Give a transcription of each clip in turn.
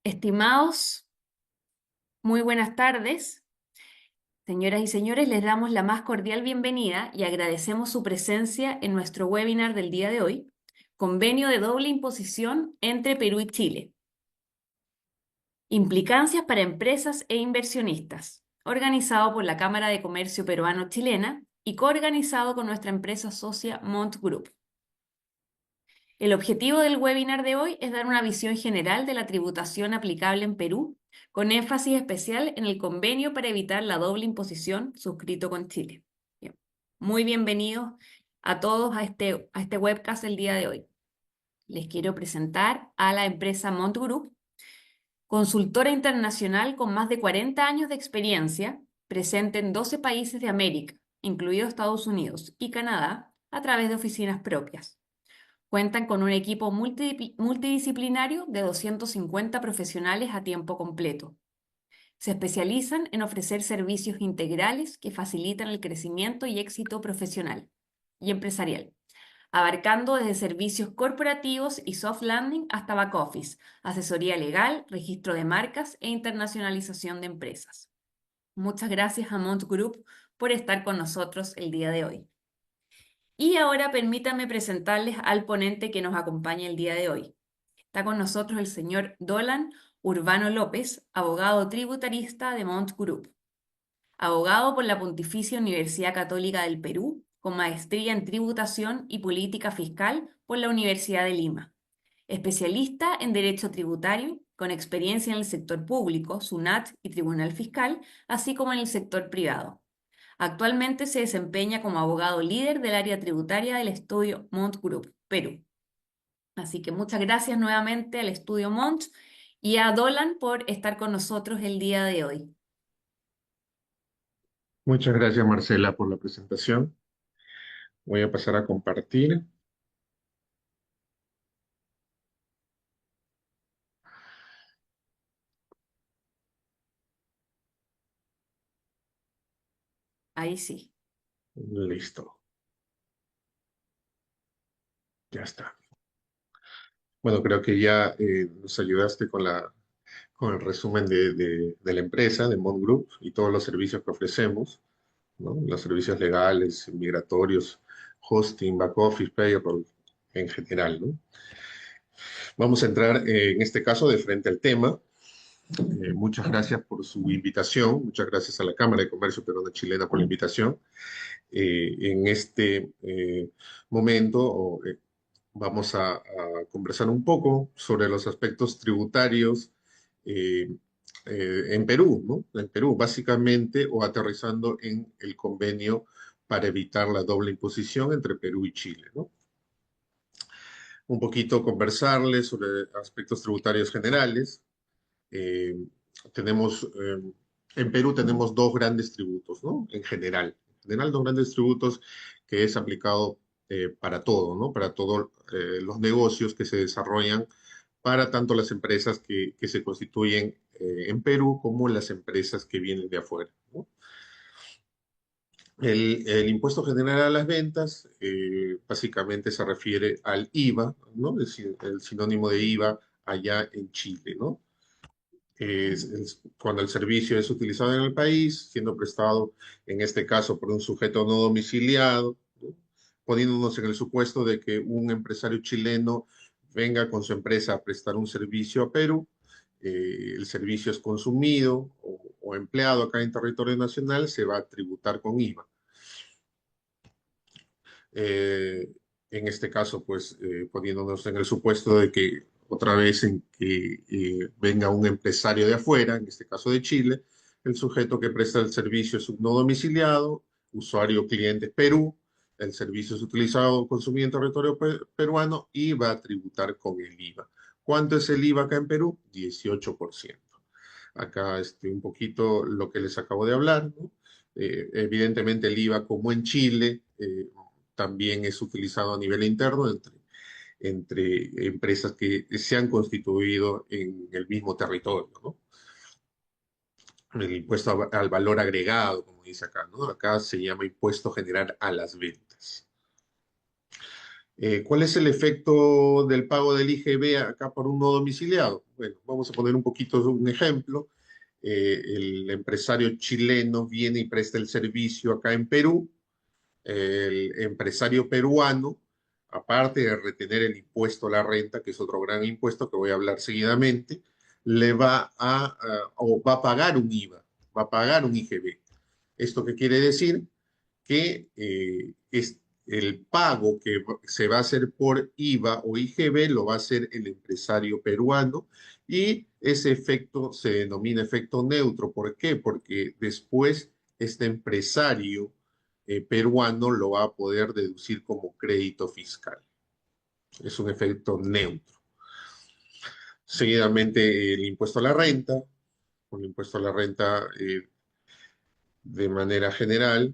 Estimados, muy buenas tardes. Señoras y señores, les damos la más cordial bienvenida y agradecemos su presencia en nuestro webinar del día de hoy, Convenio de doble imposición entre Perú y Chile. Implicancias para empresas e inversionistas, organizado por la Cámara de Comercio Peruano-Chilena y coorganizado con nuestra empresa socia Mont Group. El objetivo del webinar de hoy es dar una visión general de la tributación aplicable en Perú, con énfasis especial en el convenio para evitar la doble imposición suscrito con Chile. Bien. Muy bienvenidos a todos a este webcast el día de hoy. Les quiero presentar a la empresa Mont Group, consultora internacional con más de 40 años de experiencia, presente en 12 países de América, incluidos Estados Unidos y Canadá, a través de oficinas propias. Cuentan con un equipo multidisciplinario de 250 profesionales a tiempo completo. Se especializan en ofrecer servicios integrales que facilitan el crecimiento y éxito profesional y empresarial, abarcando desde servicios corporativos y soft landing hasta back office, asesoría legal, registro de marcas e internacionalización de empresas. Muchas gracias a Mont Group por estar con nosotros el día de hoy. Y ahora permítanme presentarles al ponente que nos acompaña el día de hoy. Está con nosotros el señor Dolan Urbano López, abogado tributarista de Mont Group, abogado por la Pontificia Universidad Católica del Perú, con maestría en tributación y política fiscal por la Universidad de Lima, especialista en derecho tributario, con experiencia en el sector público, SUNAT y Tribunal Fiscal, así como en el sector privado. Actualmente se desempeña como abogado líder del área tributaria del estudio Mont Group, Perú. Así que muchas gracias nuevamente al estudio Mont y a Dolan por estar con nosotros el día de hoy. Muchas gracias, Marcela, por la presentación. Voy a pasar a compartir. Ahí sí. Listo, ya está. Bueno, creo que ya nos ayudaste con el resumen de la empresa, de Mont Group, y todos los servicios que ofrecemos, ¿no? Los servicios legales, migratorios, hosting, back office, payroll, en general, ¿no? Vamos a entrar en este caso de frente al tema. Muchas gracias por su invitación. Muchas gracias a la Cámara de Comercio Peruano-Chilena por la invitación. En este momento vamos a conversar un poco sobre los aspectos tributarios eh, en Perú, ¿no? En Perú, básicamente, o aterrizando en el convenio para evitar la doble imposición entre Perú y Chile, ¿no? Un poquito conversarles sobre aspectos tributarios generales. Eh, en Perú tenemos dos grandes tributos, ¿no? En general dos grandes tributos que es aplicado para todo, ¿no? Para todos los negocios que se desarrollan para tanto las empresas que se constituyen en Perú como las empresas que vienen de afuera, ¿no? El impuesto general a las ventas básicamente se refiere al IVA, ¿no? El sinónimo de IVA allá en Chile, ¿no? Cuando el servicio es utilizado en el país, siendo prestado, en este caso, por un sujeto no domiciliado, ¿no? Poniéndonos en el supuesto de que un empresario chileno venga con su empresa a prestar un servicio a Perú, el servicio es consumido o empleado acá en territorio nacional, se va a tributar con IVA. Eh, en este caso, pues poniéndonos en el supuesto de que otra vez en que venga un empresario de afuera, en este caso de Chile, el sujeto que presta el servicio es un no domiciliado, usuario cliente Perú, el servicio es utilizado, consumido en territorio peruano y va a tributar con el IVA. ¿Cuánto es el IVA acá en Perú? 18%. Acá un poquito lo que les acabo de hablar, ¿no? Evidentemente el IVA, como en Chile, también es utilizado a nivel interno entre empresas que se han constituido en el mismo territorio, ¿no? El impuesto al valor agregado, como dice acá, ¿no? Acá se llama impuesto general a las ventas. ¿Cuál es el efecto del pago del IGB acá por un no domiciliado? Bueno, vamos a poner un poquito un ejemplo. El empresario chileno viene y presta el servicio acá en Perú. El empresario peruano, aparte de retener el impuesto a la renta, que es otro gran impuesto que voy a hablar seguidamente, le va o va a pagar un IVA, va a pagar un IGB. ¿Esto qué quiere decir? Que es el pago que se va a hacer por IVA o IGB lo va a hacer el empresario peruano y ese efecto se denomina efecto neutro. ¿Por qué? Porque después este empresario peruano lo va a poder deducir como crédito fiscal. Es un efecto neutro. Seguidamente el impuesto a la renta. Un impuesto a la renta de manera general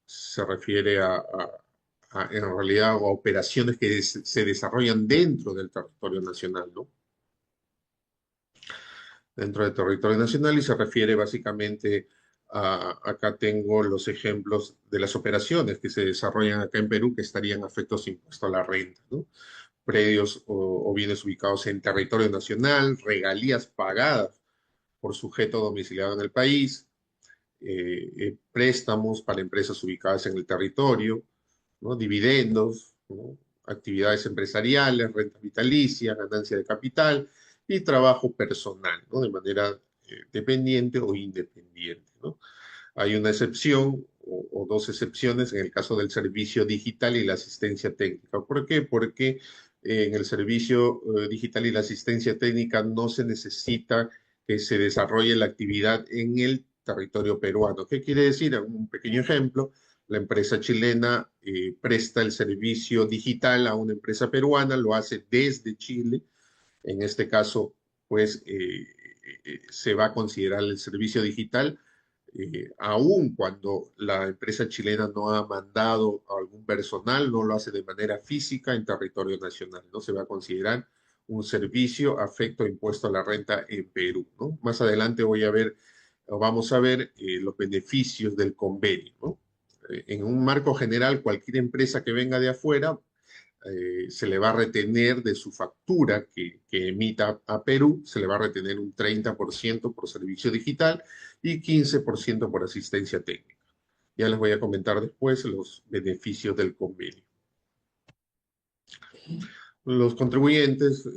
se refiere en realidad a operaciones que se desarrollan dentro del territorio nacional, ¿no? Dentro del territorio nacional y se refiere básicamente acá tengo los ejemplos de las operaciones que se desarrollan acá en Perú que estarían afectos a impuesto a la renta, ¿no? Predios o bienes ubicados en territorio nacional, regalías pagadas por sujeto domiciliado en el país, préstamos para empresas ubicadas en el territorio, ¿no? Dividendos, ¿no? Actividades empresariales, renta vitalicia, ganancia de capital y trabajo personal, ¿no? De manera dependiente o independiente, ¿no? Hay una excepción o dos excepciones en el caso del servicio digital y la asistencia técnica. ¿Por qué? Porque en el servicio digital y la asistencia técnica no se necesita que se desarrolle la actividad en el territorio peruano. ¿Qué quiere decir? Un pequeño ejemplo. La empresa chilena presta el servicio digital a una empresa peruana, lo hace desde Chile. En este caso, pues, se va a considerar el servicio digital aun cuando la empresa chilena no ha mandado a algún personal, no lo hace de manera física en territorio nacional, no se va a considerar un servicio afecto a impuesto a la renta en Perú, ¿no? Más adelante voy a ver, o vamos a ver los beneficios del convenio, ¿no? En un marco general, cualquier empresa que venga de afuera se le va a retener de su factura que emita a Perú, se le va a retener un 30% por servicio digital y 15% por asistencia técnica. Ya les voy a comentar después los beneficios del convenio. Los contribuyentes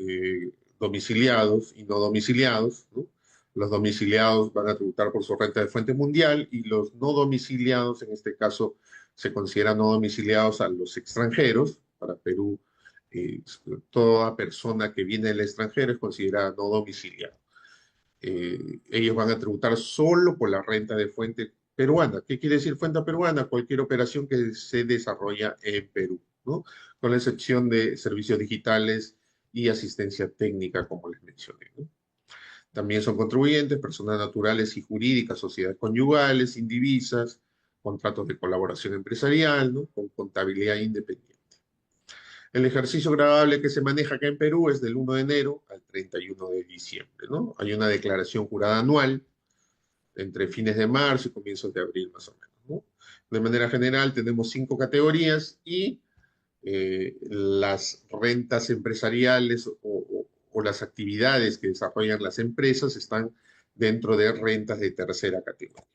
domiciliados y no domiciliados, ¿no? Los domiciliados van a tributar por su renta de fuente mundial y los no domiciliados, en este caso, se consideran no domiciliados a los extranjeros. Para Perú, eh, toda persona que viene del extranjero es considerada no domiciliada. Ellos van a tributar solo por la renta de fuente peruana. ¿Qué quiere decir fuente peruana? Cualquier operación que se desarrolla en Perú, ¿no? Con la excepción de servicios digitales y asistencia técnica, como les mencioné, ¿no? También son contribuyentes, personas naturales y jurídicas, sociedades conyugales, indivisas, contratos de colaboración empresarial, ¿no? Con contabilidad independiente. El ejercicio gravable que se maneja acá en Perú es del 1 de enero al 31 de diciembre, ¿no? Hay una declaración jurada anual entre fines de marzo y comienzos de abril, más o menos, ¿no? De manera general, tenemos 5 categorías y las rentas empresariales o las actividades que desarrollan las empresas están dentro de rentas de tercera categoría.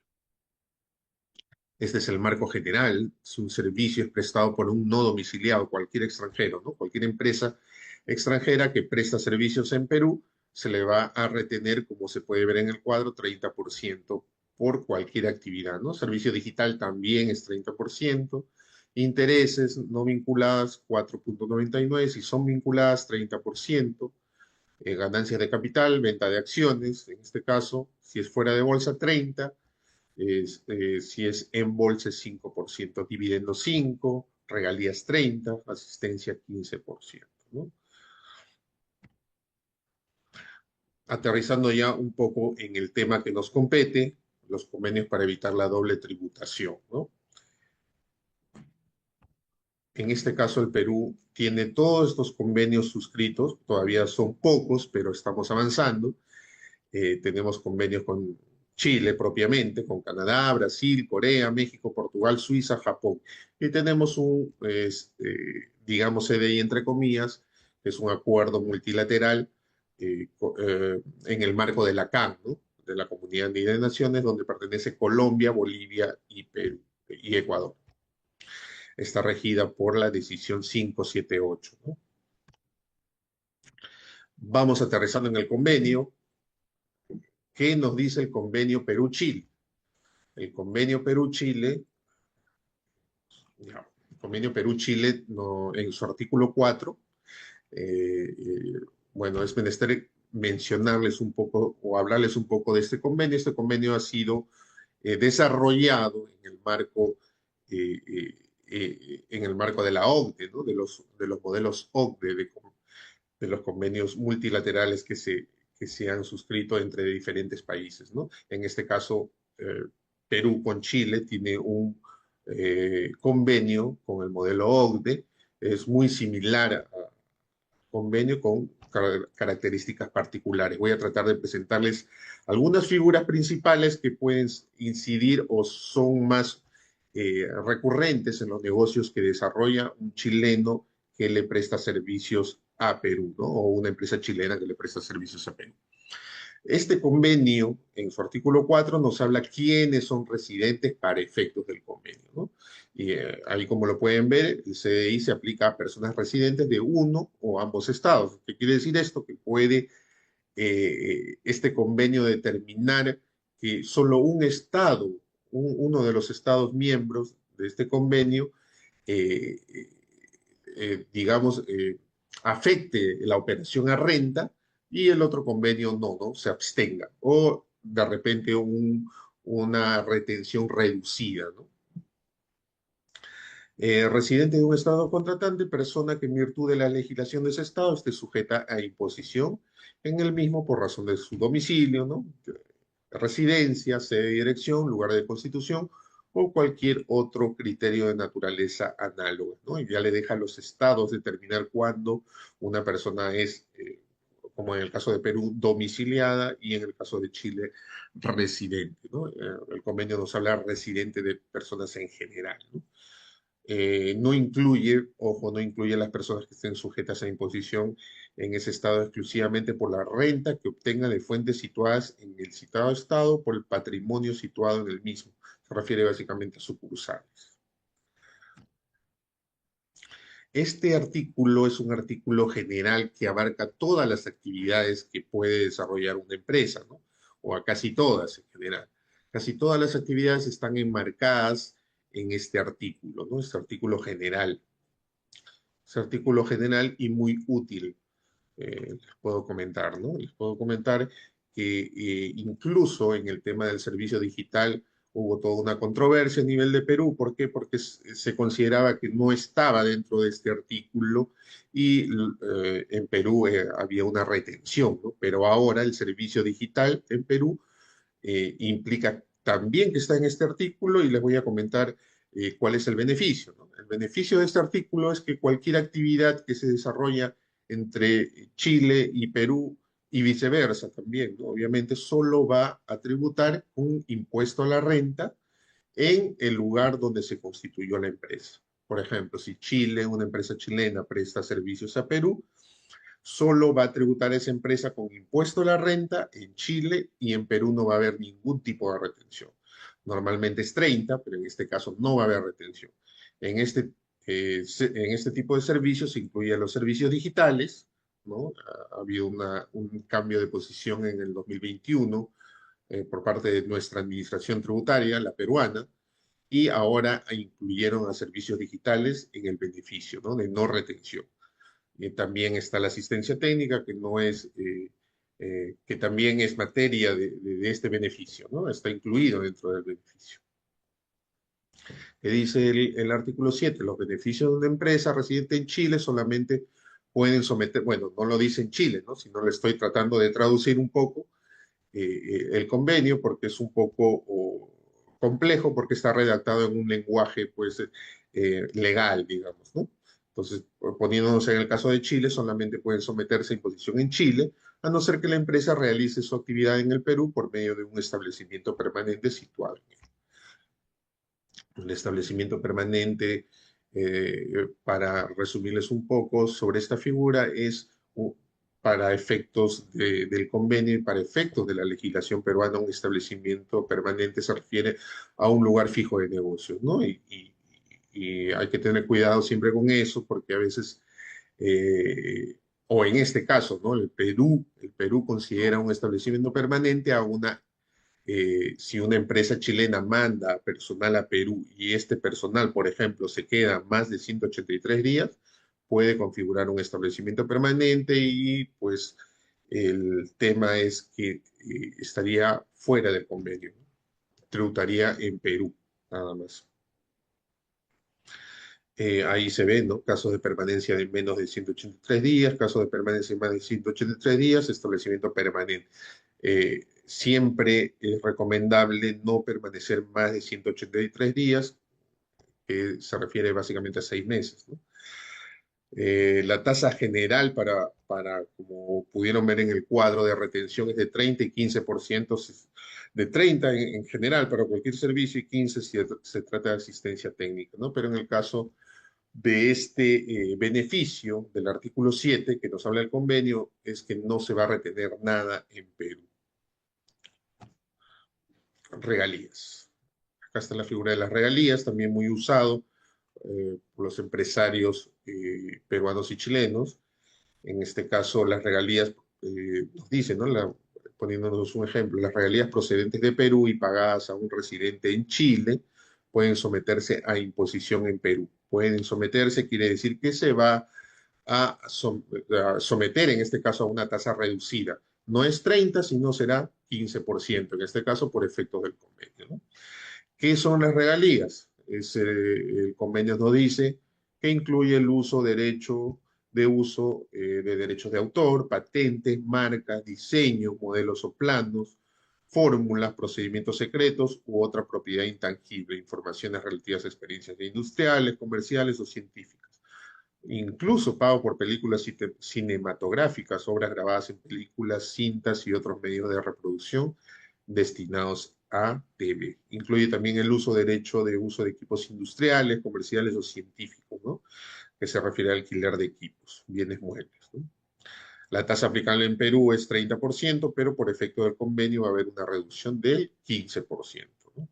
Este es el marco general. Es un servicio es prestado por un no domiciliado, cualquier extranjero, ¿no? Cualquier empresa extranjera que presta servicios en Perú se le va a retener, como se puede ver en el cuadro, 30% por cualquier actividad, ¿no? Servicio digital también es 30%. Intereses no vinculadas 4,99. Si son vinculadas, 30%. Ganancias de capital, venta de acciones, en este caso, si es fuera de bolsa, 30%. Si es en bolsa es 5%, dividendo 5%, regalías 30%, asistencia 15%, ¿no? Aterrizando ya un poco en el tema que nos compete, los convenios para evitar la doble tributación, ¿no? En este caso, el Perú tiene todos estos convenios suscritos, todavía son pocos, pero estamos avanzando. Tenemos convenios con Chile propiamente, con Canadá, Brasil, Corea, México, Portugal, Suiza, Japón. Y tenemos digamos CDI entre comillas, que es un acuerdo multilateral en el marco de la CAN, ¿no? De la Comunidad Andina de Naciones, donde pertenece Colombia, Bolivia y Perú y Ecuador. Está regida por la decisión 578, ¿no? Vamos aterrizando en el convenio. ¿Qué nos dice el convenio Perú-Chile? El convenio Perú-Chile, el convenio Perú-Chile no, en su artículo 4, eh, eh, bueno, es menester mencionarles un poco o hablarles un poco de este convenio. Este convenio ha sido desarrollado en el marco de la OCDE, ¿no? De los modelos OCDE, de los convenios multilaterales que se han suscrito entre diferentes países, ¿no? En este caso, Perú con Chile tiene un convenio con el modelo OCDE, es muy similar a convenio con características particulares. Voy a tratar de presentarles algunas figuras principales que pueden incidir o son más recurrentes en los negocios que desarrolla un chileno que le presta servicios a Perú, ¿no? O una empresa chilena que le presta servicios a Perú. Este convenio, en su artículo 4, nos habla quiénes son residentes para efectos del convenio, ¿no? Y ahí, como lo pueden ver, el CDI se aplica a personas residentes de uno o ambos estados. ¿Qué quiere decir esto? Que puede este convenio determinar que solo un estado, uno de los estados miembros de este convenio, eh, digamos, afecte la operación a renta y el otro convenio no se abstenga o de repente una retención reducida, ¿no? Residente de un estado contratante, persona que en virtud de la legislación de ese estado esté sujeta a imposición en el mismo por razón de su domicilio, ¿no? Residencia, sede de dirección, lugar de constitución o cualquier otro criterio de naturaleza análoga, ¿no? Y ya le deja a los estados determinar cuándo una persona es, como en el caso de Perú, domiciliada y en el caso de Chile, residente, ¿no? El convenio nos habla residente de personas en general, ¿no? No incluye, ojo, no incluye a las personas que estén sujetas a imposición en ese estado exclusivamente por la renta que obtengan de fuentes situadas en el citado estado por el patrimonio situado en el mismo. Se refiere básicamente a sucursales. Este artículo es un artículo general que abarca todas las actividades que puede desarrollar una empresa, ¿no? O a casi todas en general. Casi todas las actividades están enmarcadas en este artículo, ¿no? Este artículo general. Es artículo general y muy útil, les puedo comentar, ¿no? Les puedo comentar que incluso en el tema del servicio digital hubo toda una controversia a nivel de Perú. ¿Por qué? Porque se consideraba que no estaba dentro de este artículo y en Perú había una retención, ¿no? Pero ahora el servicio digital en Perú implica también que está en este artículo y les voy a comentar cuál es el beneficio, ¿no? El beneficio de este artículo es que cualquier actividad que se desarrolla entre Chile y Perú y viceversa también, ¿no? Obviamente solo va a tributar un impuesto a la renta en el lugar donde se constituyó la empresa. Por ejemplo, si Chile, una empresa chilena, presta servicios a Perú, solo va a tributar esa empresa con impuesto a la renta en Chile y en Perú no va a haber ningún tipo de retención. Normalmente es 30, pero en este caso no va a haber retención. En este tipo de servicios se incluyen los servicios digitales, ¿no? Ha habido un cambio de posición en el 2021 por parte de nuestra administración tributaria, la peruana, y ahora incluyeron a servicios digitales en el beneficio, ¿no? De no retención. También está la asistencia técnica, que no es, que también es materia de este beneficio, ¿no? Está incluido dentro del beneficio. Que dice el artículo 7, los beneficios de una empresa residente en Chile solamente pueden someter, bueno, no lo dice en Chile, ¿no? Sino le estoy tratando de traducir un poco el convenio porque es un poco complejo, porque está redactado en un lenguaje, pues, legal, digamos, ¿no? Entonces, poniéndonos en el caso de Chile, solamente pueden someterse a imposición en Chile, a no ser que la empresa realice su actividad en el Perú por medio de un establecimiento permanente situado en él. El establecimiento permanente Para resumirles un poco sobre esta figura, para efectos del convenio y para efectos de la legislación peruana, un establecimiento permanente se refiere a un lugar fijo de negocios, ¿no? Y hay que tener cuidado siempre con eso, porque a veces, o en este caso, ¿no? El Perú considera un establecimiento permanente a si una empresa chilena manda personal a Perú y este personal, por ejemplo, se queda más de 183 días, puede configurar un establecimiento permanente y pues el tema es que estaría fuera del convenio, ¿no? Tributaría en Perú, nada más. Ahí se ven, ¿no? Casos de permanencia de menos de 183 días, casos de permanencia de más de 183 días, establecimiento permanente. Siempre es recomendable no permanecer más de 183 días, que se refiere básicamente a 6 meses, ¿no? La tasa general como pudieron ver en el cuadro de retención, es de 30 y 15%, de 30 en general para cualquier servicio y 15 si se trata de asistencia técnica, ¿no? Pero en el caso de este beneficio del artículo 7 que nos habla el convenio es que no se va a retener nada en Perú. Regalías. Acá está la figura de las regalías, también muy usado por los empresarios peruanos y chilenos. En este caso, las regalías, nos dicen, ¿no? Poniéndonos un ejemplo, las regalías procedentes de Perú y pagadas a un residente en Chile pueden someterse a imposición en Perú. Pueden someterse, quiere decir que se va a someter, en este caso, a una tasa reducida. No es 30, sino será 15%, en este caso por efectos del convenio, ¿no? ¿Qué son las regalías? El convenio nos dice que incluye el uso, derecho de uso de derechos de autor, patentes, marcas, diseños, modelos o planos, fórmulas, procedimientos secretos u otra propiedad intangible, informaciones relativas a experiencias industriales, comerciales o científicas. Incluso pago por películas cinematográficas, obras grabadas en películas, cintas y otros medios de reproducción destinados a TV. Incluye también el derecho de uso de equipos industriales, comerciales o científicos, ¿no? Que se refiere al alquiler de equipos, bienes muebles, ¿no? La tasa aplicable en Perú es 30%, pero por efecto del convenio va a haber una reducción del 15%, ¿no?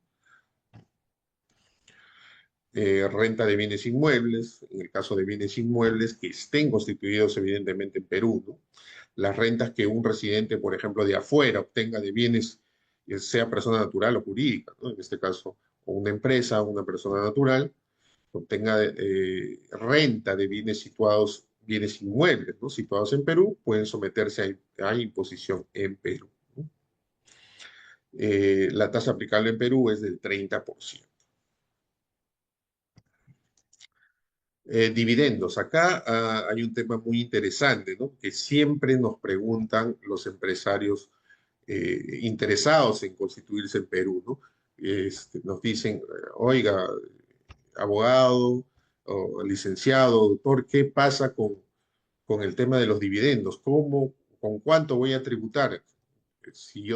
Renta de bienes inmuebles, en el caso de bienes inmuebles que estén constituidos evidentemente en Perú, ¿no? Las rentas que un residente, por ejemplo, de afuera obtenga de bienes, sea persona natural o jurídica, ¿no? En este caso, o una empresa, una persona natural, obtenga renta de bienes inmuebles, ¿no? Situados en Perú, pueden someterse a imposición en Perú, ¿no? La tasa aplicable en Perú es del 30%. Dividendos. Acá hay un tema muy interesante, ¿no? Que siempre nos preguntan los empresarios interesados en constituirse en Perú, ¿no? Nos dicen, oiga, abogado o licenciado, doctor, ¿qué pasa con el tema de los dividendos? ¿Con cuánto voy a tributar si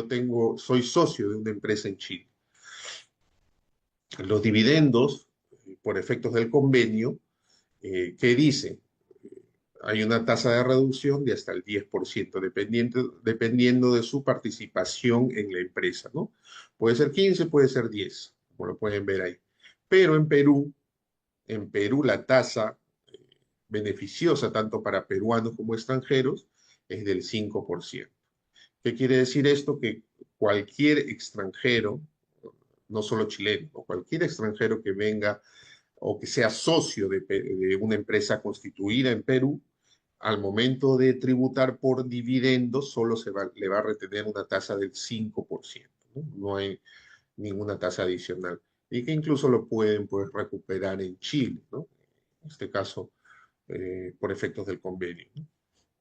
soy socio de una empresa en Chile? Los dividendos, por efectos del convenio, ¿qué dice? Hay una tasa de reducción de hasta el 10%, dependiendo de su participación en la empresa, ¿no? Puede ser 15, puede ser 10, como lo pueden ver ahí. Pero en Perú la tasa beneficiosa tanto para peruanos como extranjeros es del 5%. ¿Qué quiere decir esto? Que cualquier extranjero, no solo chileno, o cualquier extranjero que venga o que sea socio de una empresa constituida en Perú, al momento de tributar por dividendos, le va a retener una tasa del 5%, ¿no? No hay ninguna tasa adicional. Y que incluso lo pueden, pues, recuperar en Chile, ¿no? En este caso, por efectos del convenio, ¿no?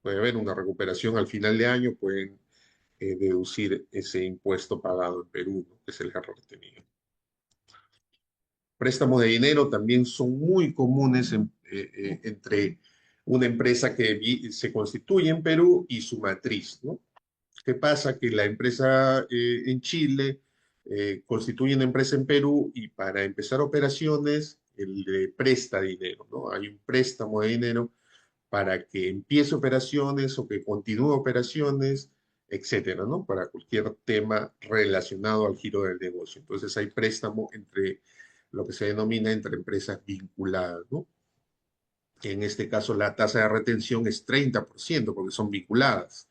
Puede haber una recuperación al final de año, pueden deducir ese impuesto pagado en Perú, ¿no? Que se les ha retenido. Préstamos de dinero también son muy comunes entre una empresa que se constituye en Perú y su matriz, ¿no? ¿Qué pasa? Que la empresa en Chile constituye una empresa en Perú y para empezar operaciones el de presta dinero, ¿no? Hay un préstamo de dinero para que empiece operaciones o que continúe operaciones, etcétera, ¿no? Para cualquier tema relacionado al giro del negocio. Entonces hay préstamo entre lo que se denomina entre empresas vinculadas, ¿no? En este caso la tasa de retención es 30% porque son vinculadas.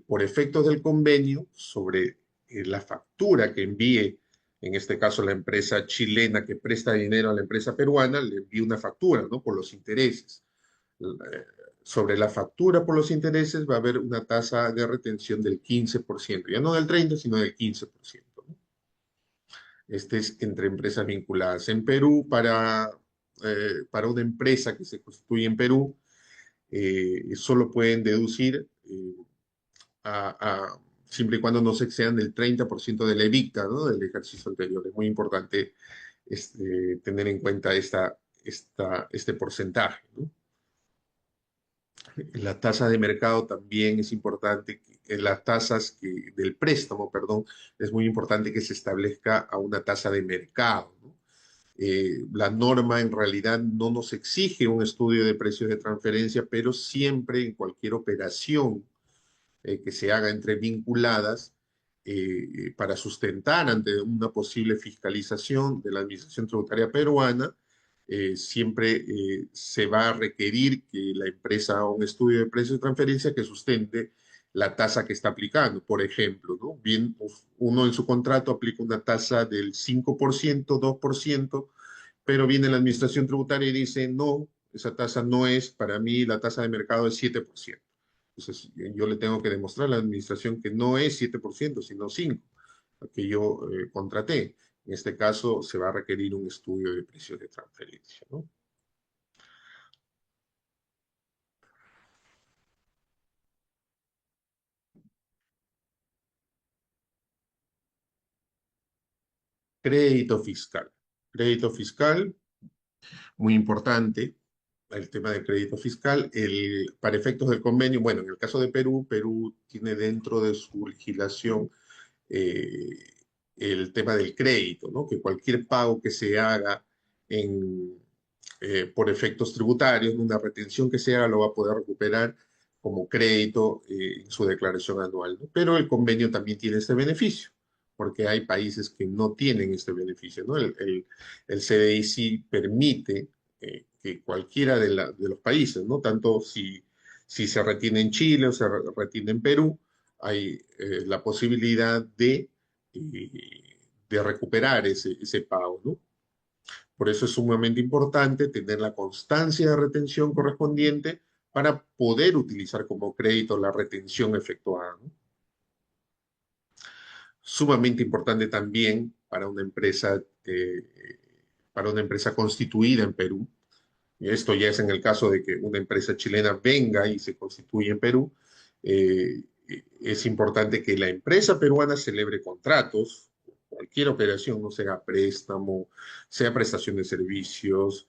Por efectos del convenio sobre la factura que envíe, en este caso la empresa chilena que presta dinero a la empresa peruana, le envía una factura, ¿no? Por los intereses. Eh, Sobre la factura por los intereses va a haber una tasa de retención del 15%, ya no del 30%, sino del 15%, ¿no? Este es entre empresas vinculadas. En Perú, para una empresa que se constituye en Perú, solo pueden deducir siempre y cuando no se excedan del 30% del EBITDA, ¿no? Del ejercicio anterior. Es muy importante tener en cuenta este porcentaje, ¿no? La tasa de mercado también es importante, las tasas del préstamo, perdón, es muy importante que se establezca a una tasa de mercado, ¿no? La norma en realidad no nos exige un estudio de precios de transferencia, pero siempre en cualquier operación que se haga entre vinculadas para sustentar ante una posible fiscalización de la Administración Tributaria Peruana, siempre se va a requerir que la empresa haga un estudio de precios de transferencia que sustente la tasa que está aplicando. Por ejemplo, ¿no? Bien, uno en su contrato aplica una tasa del 5%, 2%, pero viene la Administración Tributaria y dice, no, esa tasa no es, para mí la tasa de mercado es 7%. Entonces, yo le tengo que demostrar a la administración que no es 7%, sino 5%, que yo contraté. En este caso, se va a requerir un estudio de precios de transferencia, ¿no? Crédito fiscal. Crédito fiscal, muy importante, el tema del crédito fiscal. Para efectos del convenio, bueno, en el caso de Perú, Perú tiene dentro de su legislación eh, el tema del crédito, ¿no? Que cualquier pago que se haga por efectos tributarios, una retención que se haga, lo va a poder recuperar como crédito en su declaración anual, ¿no? Pero el convenio también tiene este beneficio, porque hay países que no tienen este beneficio, ¿no? El CDI sí permite que cualquiera de los países, ¿no? Tanto si se retiene en Chile o se retiene en Perú, hay la posibilidad de recuperar ese pago, ¿no? Por eso es sumamente importante tener la constancia de retención correspondiente para poder utilizar como crédito la retención efectuada, ¿no? Sumamente importante también para una empresa constituida en Perú. Esto ya es en el caso de que una empresa chilena venga y se constituye en Perú. Es importante que la empresa peruana celebre contratos, cualquier operación, no sea préstamo, sea prestación de servicios,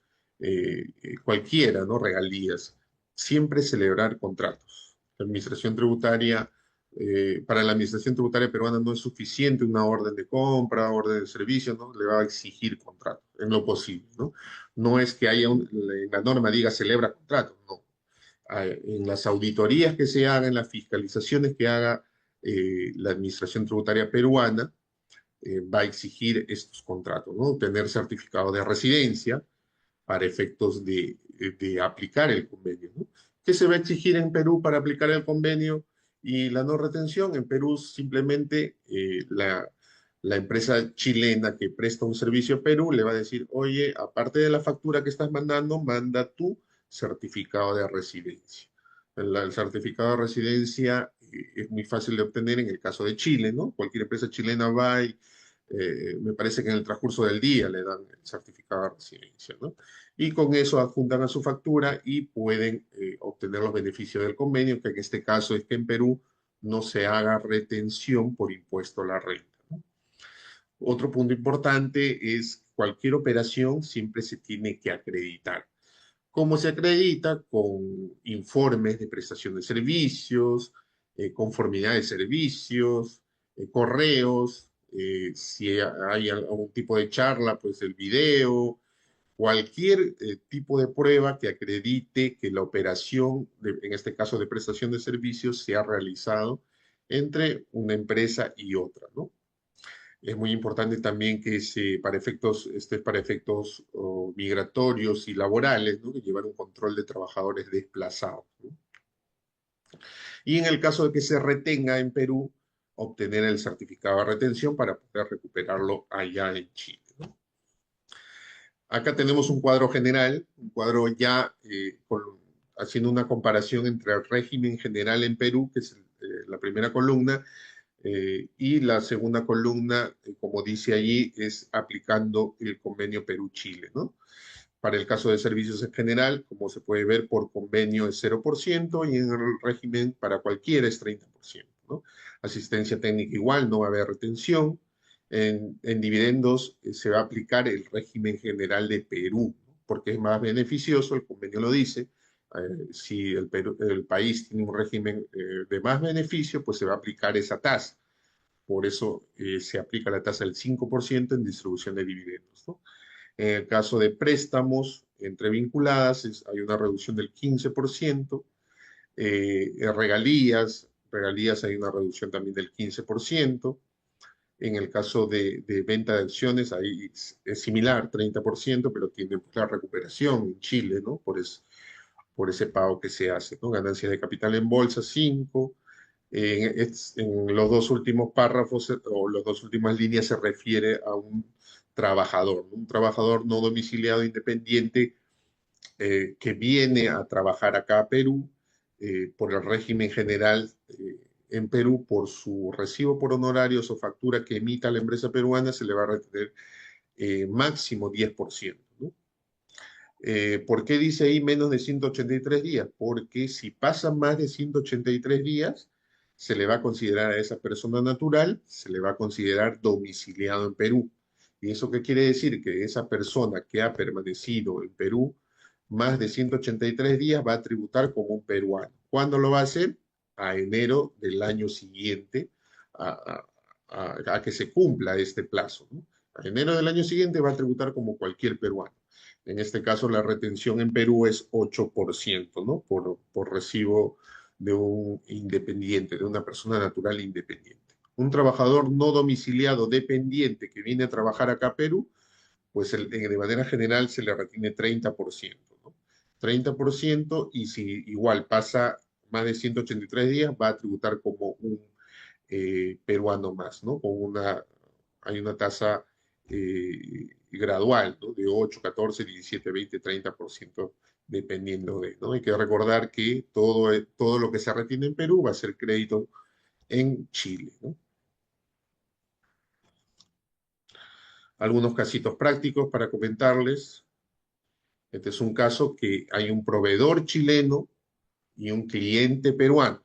cualquiera, ¿no? Regalías. Siempre celebrar contratos. La administración tributaria, para la administración tributaria peruana no es suficiente una orden de compra, orden de servicio, ¿no? Le va a exigir contratos en lo posible, ¿no? No es que la norma diga celebra contratos, no. En las auditorías que se hagan, en las fiscalizaciones que haga la administración tributaria peruana, va a exigir estos contratos, ¿no? Tener certificado de residencia para efectos de aplicar el convenio, ¿no? ¿Qué se va a exigir en Perú para aplicar el convenio y la no retención? En Perú simplemente la empresa chilena que presta un servicio a Perú le va a decir, oye, aparte de la factura que estás mandando, manda tu certificado de residencia. El certificado de residencia es muy fácil de obtener en el caso de Chile, ¿no? Cualquier empresa chilena va y me parece que en el transcurso del día le dan el certificado de residencia, ¿no? Y con eso adjuntan a su factura y pueden obtener los beneficios del convenio, que en este caso es que en Perú no se haga retención por impuesto a la renta, ¿no? Otro punto importante es cualquier operación siempre se tiene que acreditar. ¿Cómo se acredita? Con informes de prestación de servicios, conformidad de servicios, correos, si hay algún tipo de charla, pues el video, cualquier tipo de prueba que acredite que la operación, en este caso de prestación de servicios, se ha realizado entre una empresa y otra, ¿no? Es muy importante también que para efectos migratorios y laborales, ¿no? Que llevar un control de trabajadores desplazados, ¿no? Y en el caso de que se retenga en Perú, obtener el certificado de retención para poder recuperarlo allá en Chile, ¿no? Acá tenemos un cuadro general, un cuadro ya haciendo una comparación entre el régimen general en Perú, que es la primera columna, y la segunda columna, como dice allí, es aplicando el convenio Perú-Chile, ¿no? Para el caso de servicios en general, como se puede ver, por convenio es 0% y en el régimen para cualquiera es 30%, ¿no? Asistencia técnica igual, no va a haber retención. En dividendos se va a aplicar el régimen general de Perú, ¿no? Porque es más beneficioso, el convenio lo dice. Si el país tiene un régimen de más beneficio, pues se va a aplicar esa tasa. Por eso se aplica la tasa del 5% en distribución de dividendos, ¿no? En el caso de préstamos entre vinculadas, hay una reducción del 15%. Regalías hay una reducción también del 15%. En el caso de venta de acciones, ahí es similar, 30%, pero tiene pues, la recuperación en Chile, ¿no? Por ese pago que se hace, ¿no? Ganancias de capital en bolsa, 5%. En los dos últimos párrafos o las dos últimas líneas se refiere a un trabajador, ¿no? Un trabajador no domiciliado independiente que viene a trabajar acá a Perú por el régimen general en Perú, por su recibo por honorarios o factura que emita la empresa peruana, se le va a retener máximo 10%, ¿no? ¿Por qué dice ahí menos de 183 días? Porque si pasan más de 183 días, se le va a considerar a esa persona natural, se le va a considerar domiciliado en Perú. ¿Y eso qué quiere decir? Que esa persona que ha permanecido en Perú más de 183 días va a tributar como un peruano. ¿Cuándo lo va a hacer? A enero del año siguiente, a, a que se cumpla este plazo, ¿no? A enero del año siguiente va a tributar como cualquier peruano. En este caso, la retención en Perú es 8%, ¿no? Por recibo de un independiente, de una persona natural independiente. Un trabajador no domiciliado dependiente que viene a trabajar acá a Perú, pues de manera general se le retiene 30%, ¿no? 30% y si igual pasa más de 183 días, va a tributar como un peruano más, ¿no? Hay una tasa gradual, ¿no? De 8, 14, 17, 20, 30%, dependiendo de, ¿no? Hay que recordar que todo lo que se retiene en Perú va a ser crédito en Chile, ¿no? Algunos casitos prácticos para comentarles. Este es un caso que hay un proveedor chileno y un cliente peruano.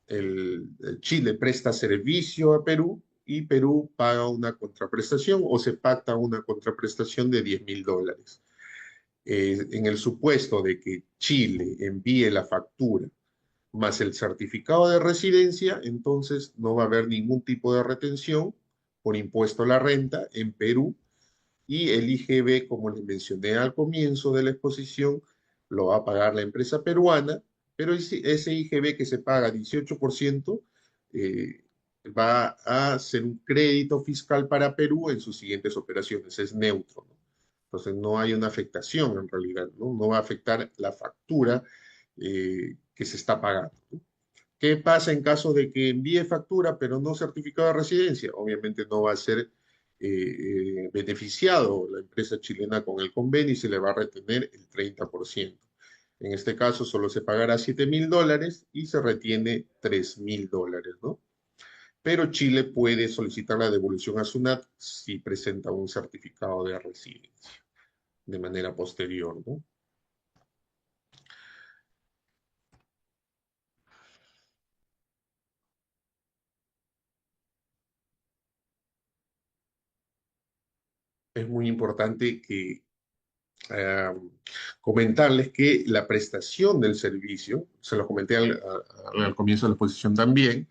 El Chile presta servicio a Perú y Perú paga una contraprestación o se pacta una contraprestación de $10.000. En el supuesto de que Chile envíe la factura más el certificado de residencia, entonces no va a haber ningún tipo de retención por impuesto a la renta en Perú y el IGB, como les mencioné al comienzo de la exposición, lo va a pagar la empresa peruana, pero ese IGB que se paga 18% eh, va a ser un crédito fiscal para Perú en sus siguientes operaciones, es neutro, ¿no? Entonces no hay una afectación en realidad, ¿no? No va a afectar la factura que se está pagando, ¿no? ¿Qué pasa en caso de que envíe factura pero no certificado de residencia? Obviamente no va a ser beneficiado la empresa chilena con el convenio y se le va a retener el 30%. En este caso solo se pagará $7.000 y se retiene $3.000, ¿no? Pero Chile puede solicitar la devolución a SUNAT si presenta un certificado de residencia de manera posterior, ¿no? Es muy importante que eh, comentarles que la prestación del servicio, se lo comenté al comienzo de la exposición también,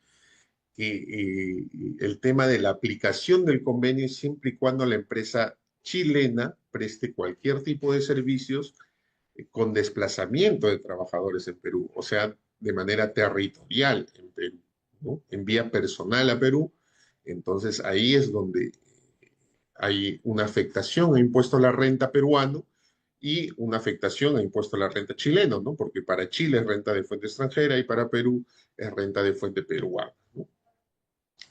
el tema de la aplicación del convenio es siempre y cuando la empresa chilena preste cualquier tipo de servicios con desplazamiento de trabajadores en Perú, o sea, de manera territorial en Perú, ¿no? Envía personal a Perú, entonces ahí es donde hay una afectación a impuesto a la renta peruano y una afectación a impuesto a la renta chileno, ¿no? Porque para Chile es renta de fuente extranjera y para Perú es renta de fuente peruana, ¿no?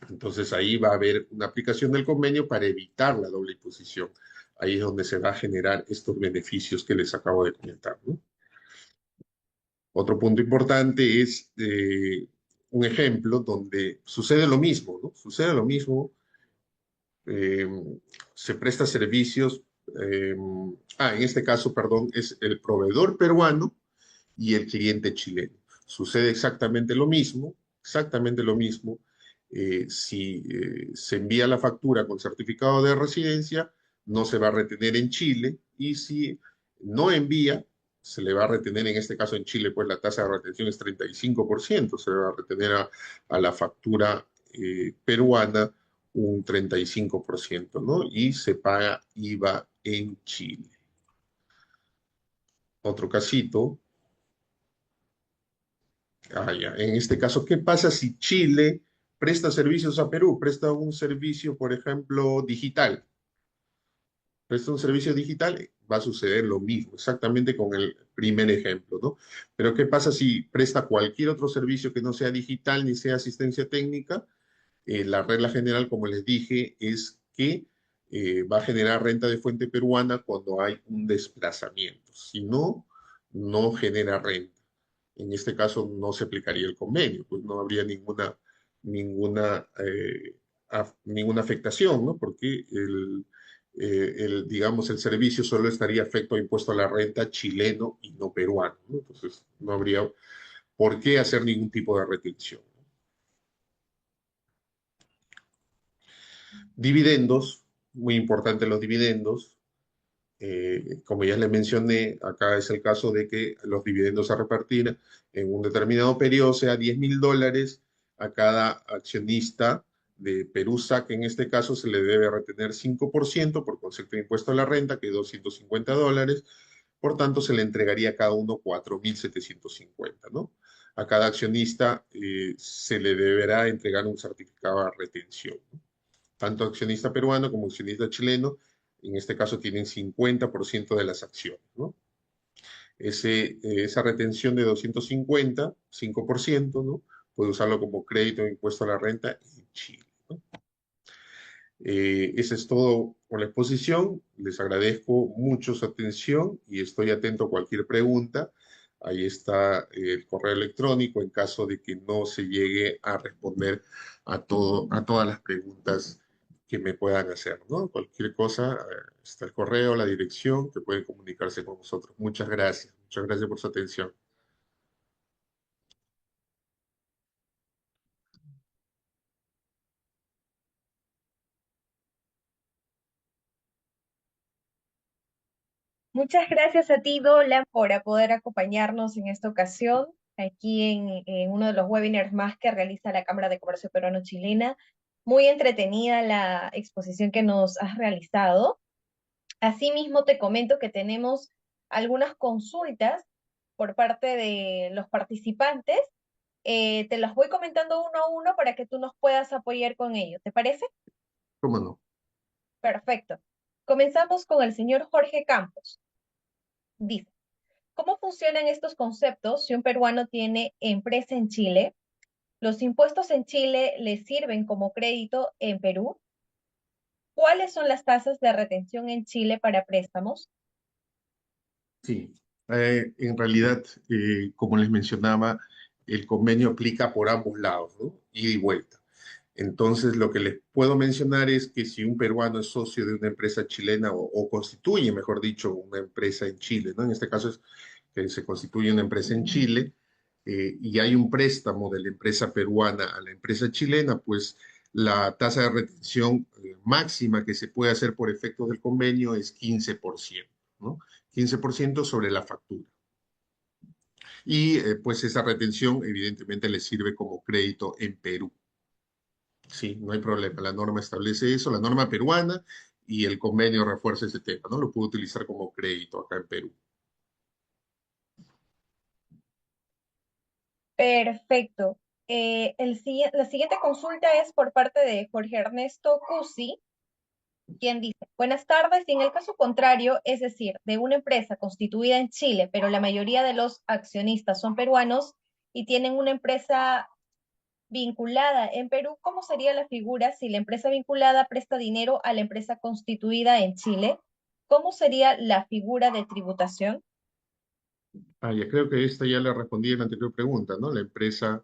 Entonces ahí va a haber una aplicación del convenio para evitar la doble imposición. Ahí es donde se va a generar estos beneficios que les acabo de comentar, ¿no? Otro punto importante es un ejemplo donde sucede lo mismo, ¿no? Sucede lo mismo, eh, se presta servicios, eh, en este caso, perdón, es el proveedor peruano y el cliente chileno. Sucede exactamente lo mismo. Si se envía la factura con certificado de residencia, no se va a retener en Chile y si no envía, se le va a retener, en este caso en Chile, pues la tasa de retención es 35%, se le va a retener a la factura peruana un 35%, ¿no? Y se paga IVA en Chile. Otro casito. Ya. En este caso, ¿qué pasa si Chile presta servicios a Perú? Presta un servicio, por ejemplo, digital. Presta un servicio digital, va a suceder lo mismo, exactamente con el primer ejemplo, ¿no? Pero ¿qué pasa si presta cualquier otro servicio que no sea digital ni sea asistencia técnica? La regla general, como les dije, es que va a generar renta de fuente peruana cuando hay un desplazamiento. Si no, no genera renta. En este caso no se aplicaría el convenio, pues no habría ninguna afectación, ¿no? Porque digamos, el servicio solo estaría afecto a impuesto a la renta chileno y no peruano, ¿no? Entonces no habría por qué hacer ningún tipo de retención. Dividendos, muy importante los dividendos. Como ya les mencioné, acá es el caso de que los dividendos a repartir en un determinado periodo, sea $10.000, a cada accionista de Perú-SAC, en este caso, se le debe retener 5% por concepto de impuesto a la renta, que es $250. Por tanto, se le entregaría a cada uno 4.750, ¿no? A cada accionista se le deberá entregar un certificado de retención, ¿no? Tanto accionista peruano como accionista chileno, en este caso tienen 50% de las acciones, ¿no? Esa retención de 250, 5%, ¿no? Puede usarlo como crédito de impuesto a la renta en Chile, ¿no? Esa es todo con la exposición. Les agradezco mucho su atención y estoy atento a cualquier pregunta. Ahí está el correo electrónico en caso de que no se llegue a responder a todas las preguntas que me puedan hacer, ¿no? Cualquier cosa, está el correo, la dirección, que pueden comunicarse con nosotros. Muchas gracias por su atención. Muchas gracias a ti, Dolan, por poder acompañarnos en esta ocasión, aquí en uno de los webinars más que realiza la Cámara de Comercio Peruano-Chilena. Muy entretenida la exposición que nos has realizado. Asimismo, te comento que tenemos algunas consultas por parte de los participantes. Te las voy comentando uno a uno para que tú nos puedas apoyar con ello. ¿Te parece? ¿Cómo no? Perfecto. Comenzamos con el señor Jorge Campos. Dice, ¿cómo funcionan estos conceptos si un peruano tiene empresa en Chile? ¿Los impuestos en Chile le sirven como crédito en Perú? ¿Cuáles son las tasas de retención en Chile para préstamos? Sí, en realidad, como les mencionaba, el convenio aplica por ambos lados, ¿no? Ida y vuelta. Entonces, lo que les puedo mencionar es que si un peruano es socio de una empresa chilena o constituye, mejor dicho, una empresa en Chile, ¿no? En este caso es que se constituye una empresa en Chile y hay un préstamo de la empresa peruana a la empresa chilena, pues la tasa de retención máxima que se puede hacer por efectos del convenio es 15%, ¿no? 15% sobre la factura. Y pues esa retención evidentemente le sirve como crédito en Perú. Sí, no hay problema. La norma establece eso, la norma peruana, y el convenio refuerza ese tema, ¿no? Lo puedo utilizar como crédito acá en Perú. Perfecto. La siguiente consulta es por parte de Jorge Ernesto Cusi, quien dice, buenas tardes, y en el caso contrario, es decir, de una empresa constituida en Chile, pero la mayoría de los accionistas son peruanos y tienen una empresa vinculada en Perú, ¿cómo sería la figura si la empresa vinculada presta dinero a la empresa constituida en Chile? ¿Cómo sería la figura de tributación? Ah, ya creo que esta ya la respondí en la anterior pregunta, ¿no? La empresa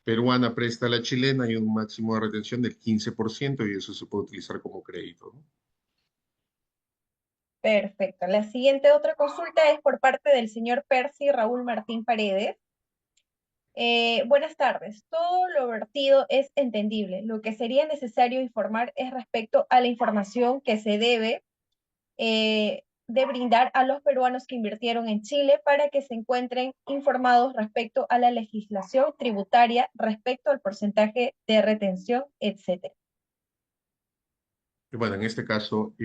peruana presta a la chilena y un máximo de retención del 15% y eso se puede utilizar como crédito, ¿no? Perfecto. La siguiente otra consulta es por parte del señor Percy Raúl Martín Paredes. Buenas tardes. Todo lo vertido es entendible. Lo que sería necesario informar es respecto a la información que se debe de brindar a los peruanos que invirtieron en Chile para que se encuentren informados respecto a la legislación tributaria, respecto al porcentaje de retención, etcétera. Y bueno, en este caso,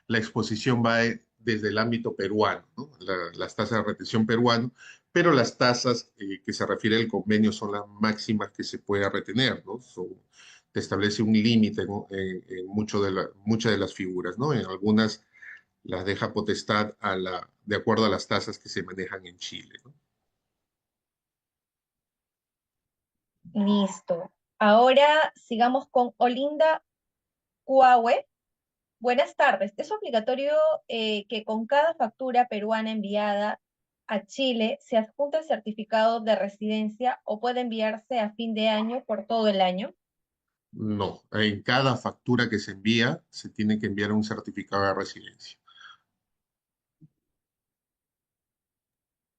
la exposición va desde el ámbito peruano, ¿no? Las tasas de retención peruano, pero las tasas que se refiere al convenio son las máximas que se puede retener, ¿no? Te establece un límite, ¿no? En muchas de las figuras, ¿no? En algunas las deja potestad de acuerdo a las tasas que se manejan en Chile, ¿no? Listo. Ahora sigamos con Olinda Cuahue. Buenas tardes. ¿Es obligatorio que con cada factura peruana enviada a Chile se adjunte el certificado de residencia o puede enviarse a fin de año por todo el año? No, en cada factura que se envía se tiene que enviar un certificado de residencia.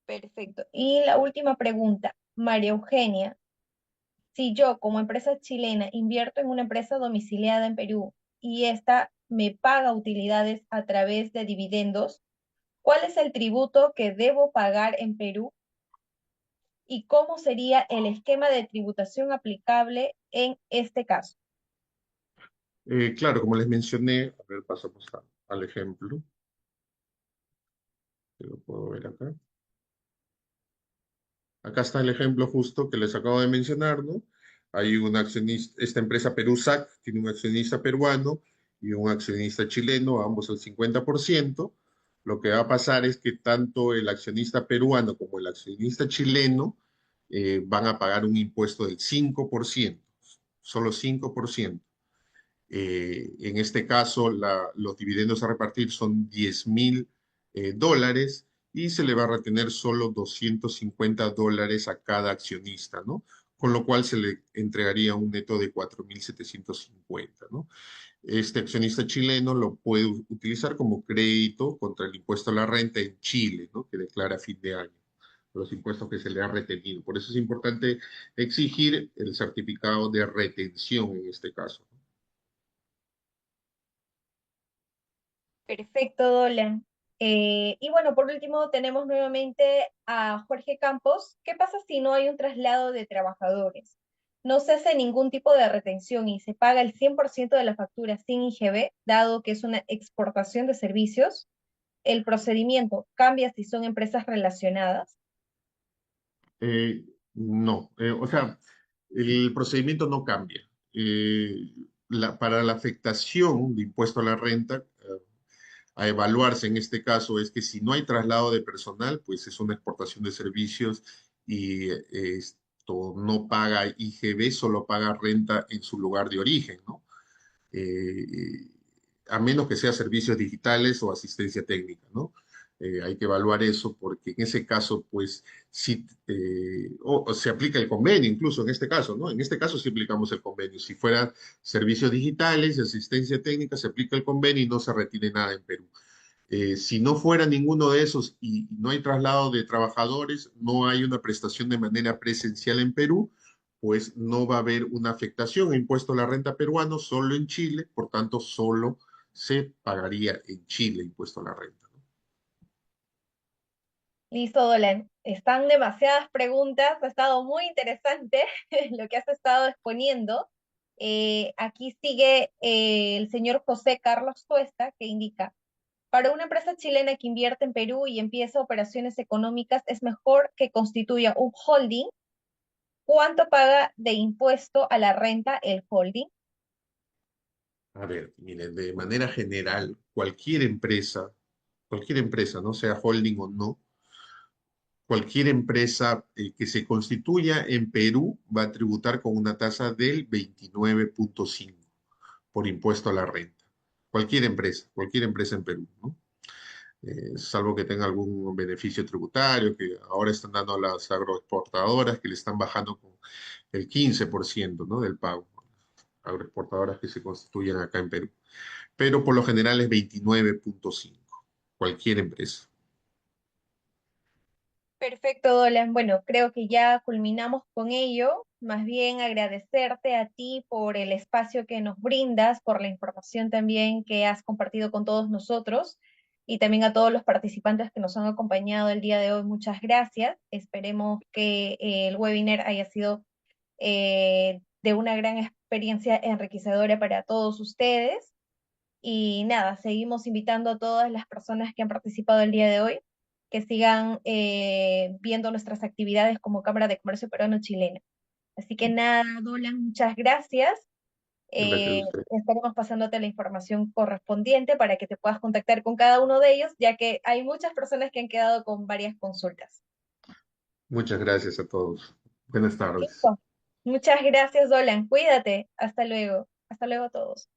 Perfecto. Y la última pregunta, María Eugenia. Si yo como empresa chilena invierto en una empresa domiciliada en Perú y esta me paga utilidades a través de dividendos, ¿cuál es el tributo que debo pagar en Perú y cómo sería el esquema de tributación aplicable en este caso? Claro, como les mencioné, a ver, pasamos al ejemplo, que lo puedo ver acá. Acá está el ejemplo justo que les acabo de mencionar, ¿no? Hay un accionista, esta empresa Perusac tiene un accionista peruano y un accionista chileno, ambos al 50%. Lo que va a pasar es que tanto el accionista peruano como el accionista chileno van a pagar un impuesto del 5%, solo 5%. En este caso, los dividendos a repartir son $10,000 y se le va a retener solo $250 a cada accionista, ¿no? Con lo cual se le entregaría un neto de 4,750, ¿no? Este accionista chileno lo puede utilizar como crédito contra el impuesto a la renta en Chile, ¿no? Que declara a fin de año los impuestos que se le ha retenido. Por eso es importante exigir el certificado de retención en este caso, ¿no? Perfecto, Dolan. Y bueno, por último tenemos nuevamente a Jorge Campos. ¿Qué pasa si no hay un traslado de trabajadores? No se hace ningún tipo de retención y se paga el 100% de la factura sin IGB, dado que es una exportación de servicios. El procedimiento cambia si son empresas relacionadas. No, o sea, el procedimiento no cambia. Eh, para la afectación de impuesto a la renta, a evaluarse en este caso es que si no hay traslado de personal, pues es una exportación de servicios y esto no paga IGB, solo paga renta en su lugar de origen, ¿no? eh, a menos que sea servicios digitales o asistencia técnica, ¿no? Hay que evaluar eso porque en ese caso, pues, sí, o se aplica el convenio, incluso en este caso, ¿no? En este caso sí aplicamos el convenio. Si fuera servicios digitales y asistencia técnica, se aplica el convenio y no se retiene nada en Perú. Si no fuera ninguno de esos y no hay traslado de trabajadores, no hay una prestación de manera presencial en Perú, pues no va a haber una afectación a impuesto a la renta peruano solo en Chile, por tanto, solo se pagaría en Chile impuesto a la renta, ¿no? Listo, Dolan. Están demasiadas preguntas, ha estado muy interesante lo que has estado exponiendo. Aquí sigue el señor José Carlos Tuesta, que indica, para una empresa chilena que invierte en Perú y empieza operaciones económicas, es mejor que constituya un holding. ¿Cuánto paga de impuesto a la renta el holding? A ver, miren, de manera general, cualquier empresa, no sea holding o no, cualquier empresa que se constituya en Perú va a tributar con una tasa del 29,5 por impuesto a la renta. Cualquier empresa en Perú, ¿no? Salvo que tenga algún beneficio tributario, que ahora están dando a las agroexportadoras, que le están bajando con el 15%, ¿no? Del pago. Agroexportadoras que se constituyen acá en Perú. Pero por lo general es 29,5 cualquier empresa. Perfecto, Dolan. Bueno, creo que ya culminamos con ello. Más bien agradecerte a ti por el espacio que nos brindas, por la información también que has compartido con todos nosotros y también a todos los participantes que nos han acompañado el día de hoy. Muchas gracias. Esperemos que el webinar haya sido de una gran experiencia enriquecedora para todos ustedes. Y nada, seguimos invitando a todas las personas que han participado el día de hoy que sigan viendo nuestras actividades como Cámara de Comercio Peruano-Chilena. Así que nada, Dolan, muchas gracias. Gracias a usted. Estaremos pasándote la información correspondiente para que te puedas contactar con cada uno de ellos, ya que hay muchas personas que han quedado con varias consultas. Muchas gracias a todos. Buenas tardes. Listo. Muchas gracias, Dolan. Cuídate. Hasta luego. Hasta luego a todos.